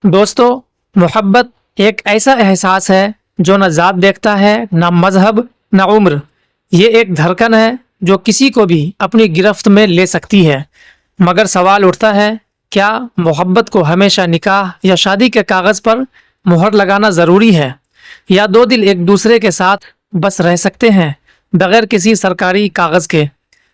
دوستو، محبت ایک ایسا احساس ہے جو نہ ذات دیکھتا ہے، نہ مذہب، نہ عمر۔ یہ ایک دھڑکن ہے جو کسی کو بھی اپنی گرفت میں لے سکتی ہے۔ مگر سوال اٹھتا ہے، کیا محبت کو ہمیشہ نکاح یا شادی کے کاغذ پر مہر لگانا ضروری ہے، یا دو دل ایک دوسرے کے ساتھ بس رہ سکتے ہیں بغیر کسی سرکاری کاغذ کے؟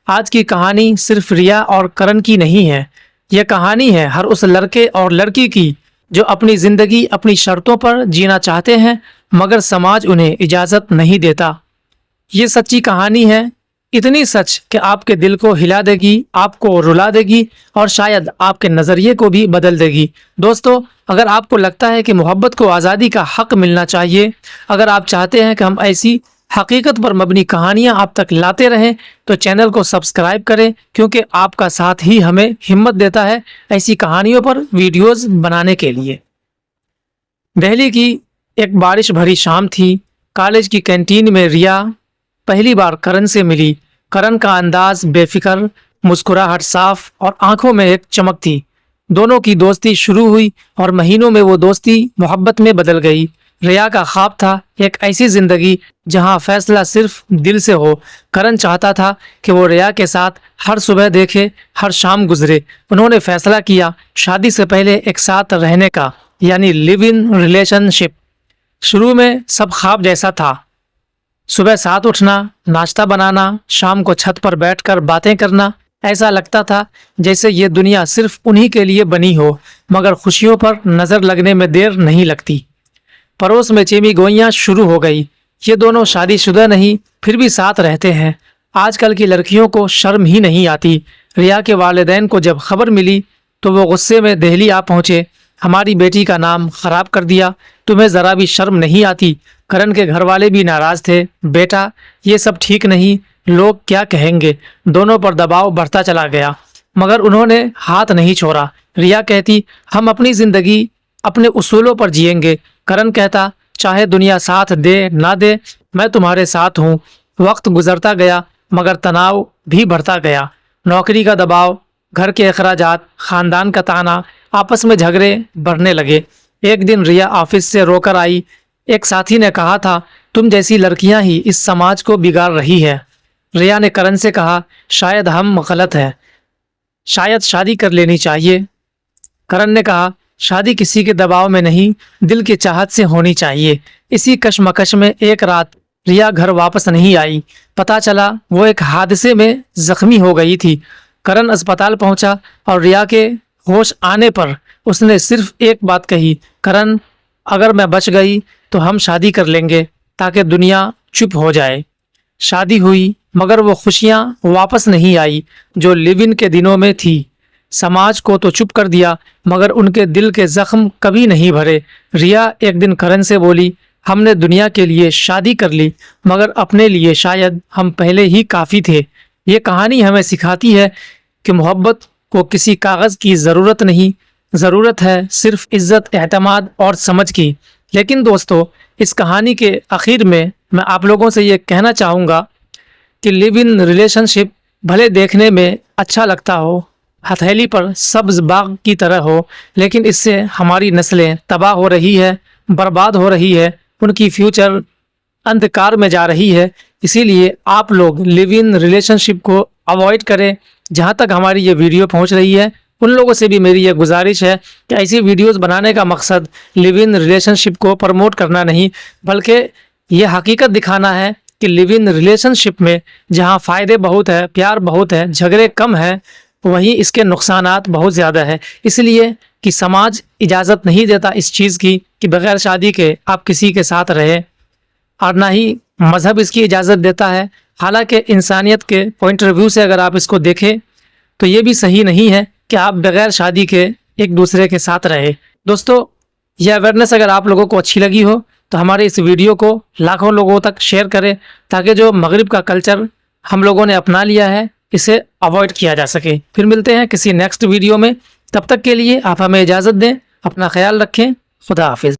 آج کی کہانی صرف ریا اور کرن کی نہیں ہے، یہ کہانی ہے ہر اس لڑکے اور لڑکی کی جو اپنی زندگی اپنی شرطوں پر جینا چاہتے ہیں مگر سماج انہیں اجازت نہیں دیتا۔ یہ سچی کہانی ہے، اتنی سچ کہ آپ کے دل کو ہلا دے گی، آپ کو رلا دے گی اور شاید آپ کے نظریے کو بھی بدل دے گی۔ دوستو، اگر آپ کو لگتا ہے کہ محبت کو آزادی کا حق ملنا چاہیے، اگر آپ چاہتے ہیں کہ ہم ایسی حقیقت پر مبنی کہانیاں آپ تک لاتے رہیں، تو چینل کو سبسکرائب کریں، کیونکہ آپ کا ساتھ ہی ہمیں ہمت دیتا ہے ایسی کہانیوں پر ویڈیوز بنانے کے لیے۔ دہلی کی ایک بارش بھری شام تھی۔ کالج کی کینٹین میں ریا پہلی بار کرن سے ملی۔ کرن کا انداز بے فکر، مسکراہٹ صاف اور آنکھوں میں ایک چمک تھی۔ دونوں کی دوستی شروع ہوئی اور مہینوں میں وہ دوستی محبت میں بدل گئی۔ ریا کا خواب تھا ایک ایسی زندگی جہاں فیصلہ صرف دل سے ہو۔ کرن چاہتا تھا کہ وہ ریا کے ساتھ ہر صبح دیکھے، ہر شام گزرے۔ انہوں نے فیصلہ کیا شادی سے پہلے ایک ساتھ رہنے کا، یعنی لیو ان ریلیشن شپ۔ شروع میں سب خواب جیسا تھا، صبح ساتھ اٹھنا، ناشتہ بنانا، شام کو چھت پر بیٹھ کر باتیں کرنا۔ ایسا لگتا تھا جیسے یہ دنیا صرف انہی کے لیے بنی ہو، مگر خوشیوں پر نظر لگنے میں دیر نہیں لگتی۔ پڑوس میں چیمی گوئیاں شروع ہو گئی۔ یہ دونوں شادی شدہ نہیں، پھر بھی ساتھ رہتے ہیں۔ آج کل کی لڑکیوں کو شرم ہی نہیں آتی۔ ریا کے والدین کو جب خبر ملی تو وہ غصے میں دہلی آ پہنچے۔ ہماری بیٹی کا نام خراب کر دیا، تمہیں ذرا بھی شرم نہیں آتی؟ کرن کے گھر والے بھی ناراض تھے۔ بیٹا، یہ سب ٹھیک نہیں، لوگ کیا کہیں گے؟ دونوں پر دباؤ بڑھتا چلا گیا، مگر انہوں نے ہاتھ نہیں چھوڑا۔ ریا کہتی، ہم اپنی زندگی اپنے اصولوں پر جئیں گے۔ کرن کہتا، چاہے دنیا ساتھ دے نہ دے، میں تمہارے ساتھ ہوں۔ وقت گزرتا گیا مگر تناؤ بھی بڑھتا گیا۔ نوکری کا دباؤ، گھر کے اخراجات، خاندان کا تانا، آپس میں جھگڑے بڑھنے لگے۔ ایک دن ریا آفس سے رو کر آئی۔ ایک ساتھی نے کہا تھا، تم جیسی لڑکیاں ہی اس سماج کو بگاڑ رہی ہے۔ ریا نے کرن سے کہا، شاید ہم غلط ہیں، شاید شادی کر لینی چاہیے۔ کرن نے کہا، شادی کسی کے دباؤ میں نہیں، دل کی چاہت سے ہونی چاہیے۔ اسی کشمکش میں ایک رات ریا گھر واپس نہیں آئی۔ پتہ چلا وہ ایک حادثے میں زخمی ہو گئی تھی۔ کرن اسپتال پہنچا اور ریا کے ہوش آنے پر اس نے صرف ایک بات کہی، کرن، اگر میں بچ گئی تو ہم شادی کر لیں گے تاکہ دنیا چپ ہو جائے۔ شادی ہوئی مگر وہ خوشیاں واپس نہیں آئی جو لیو ان کے دنوں میں تھی۔ سماج کو تو چپ کر دیا مگر ان کے دل کے زخم کبھی نہیں بھرے۔ ریا ایک دن کرن سے بولی، ہم نے دنیا کے لیے شادی کر لی مگر اپنے لیے شاید ہم پہلے ہی کافی تھے۔ یہ کہانی ہمیں سکھاتی ہے کہ محبت کو کسی کاغذ کی ضرورت نہیں، ضرورت ہے صرف عزت، اعتماد اور سمجھ کی۔ لیکن دوستو، اس کہانی کے آخر میں آپ لوگوں سے یہ کہنا چاہوں گا کہ لیو ان ریلیشن شپ بھلے دیکھنے میں اچھا لگتا ہو، ہتھیلی پر سبز باغ کی طرح ہو، لیکن اس سے ہماری نسلیں تباہ ہو رہی ہے، برباد ہو رہی ہے، ان کی فیوچر اندھکار میں جا رہی ہے۔ اسی لیے آپ لوگ لیو ان ریلیشن شپ کو اوائڈ کریں۔ جہاں تک ہماری یہ ویڈیو پہنچ رہی ہے، ان لوگوں سے بھی میری یہ گزارش ہے کہ ایسی ویڈیوز بنانے کا مقصد لیو ان ریلیشن شپ کو پروموٹ کرنا نہیں، بلکہ یہ حقیقت دکھانا ہے کہ لیو ان ریلیشن شپ میں جہاں فائدے بہت ہیں، پیار بہت ہے، جھگڑے کم ہیں، وہیں اس کے نقصانات بہت زیادہ ہیں۔ اس لیے کہ سماج اجازت نہیں دیتا اس چیز کی کہ بغیر شادی کے آپ کسی کے ساتھ رہیں، اور نہ ہی مذہب اس کی اجازت دیتا ہے۔ حالانکہ انسانیت کے پوائنٹ آف ویو سے اگر آپ اس کو دیکھیں تو یہ بھی صحیح نہیں ہے کہ آپ بغیر شادی کے ایک دوسرے کے ساتھ رہیں۔ دوستو، یہ اویئرنیس اگر آپ لوگوں کو اچھی لگی ہو تو ہمارے اس ویڈیو کو لاکھوں لوگوں تک شیئر کریں، تاکہ جو مغرب کا کلچر ہم لوگوں نے اپنا لیا ہے اسے اوائڈ کیا جا سکے۔ پھر ملتے ہیں کسی نیکسٹ ویڈیو میں، تب تک کے لیے آپ ہمیں اجازت دیں، اپنا خیال رکھیں، خدا حافظ۔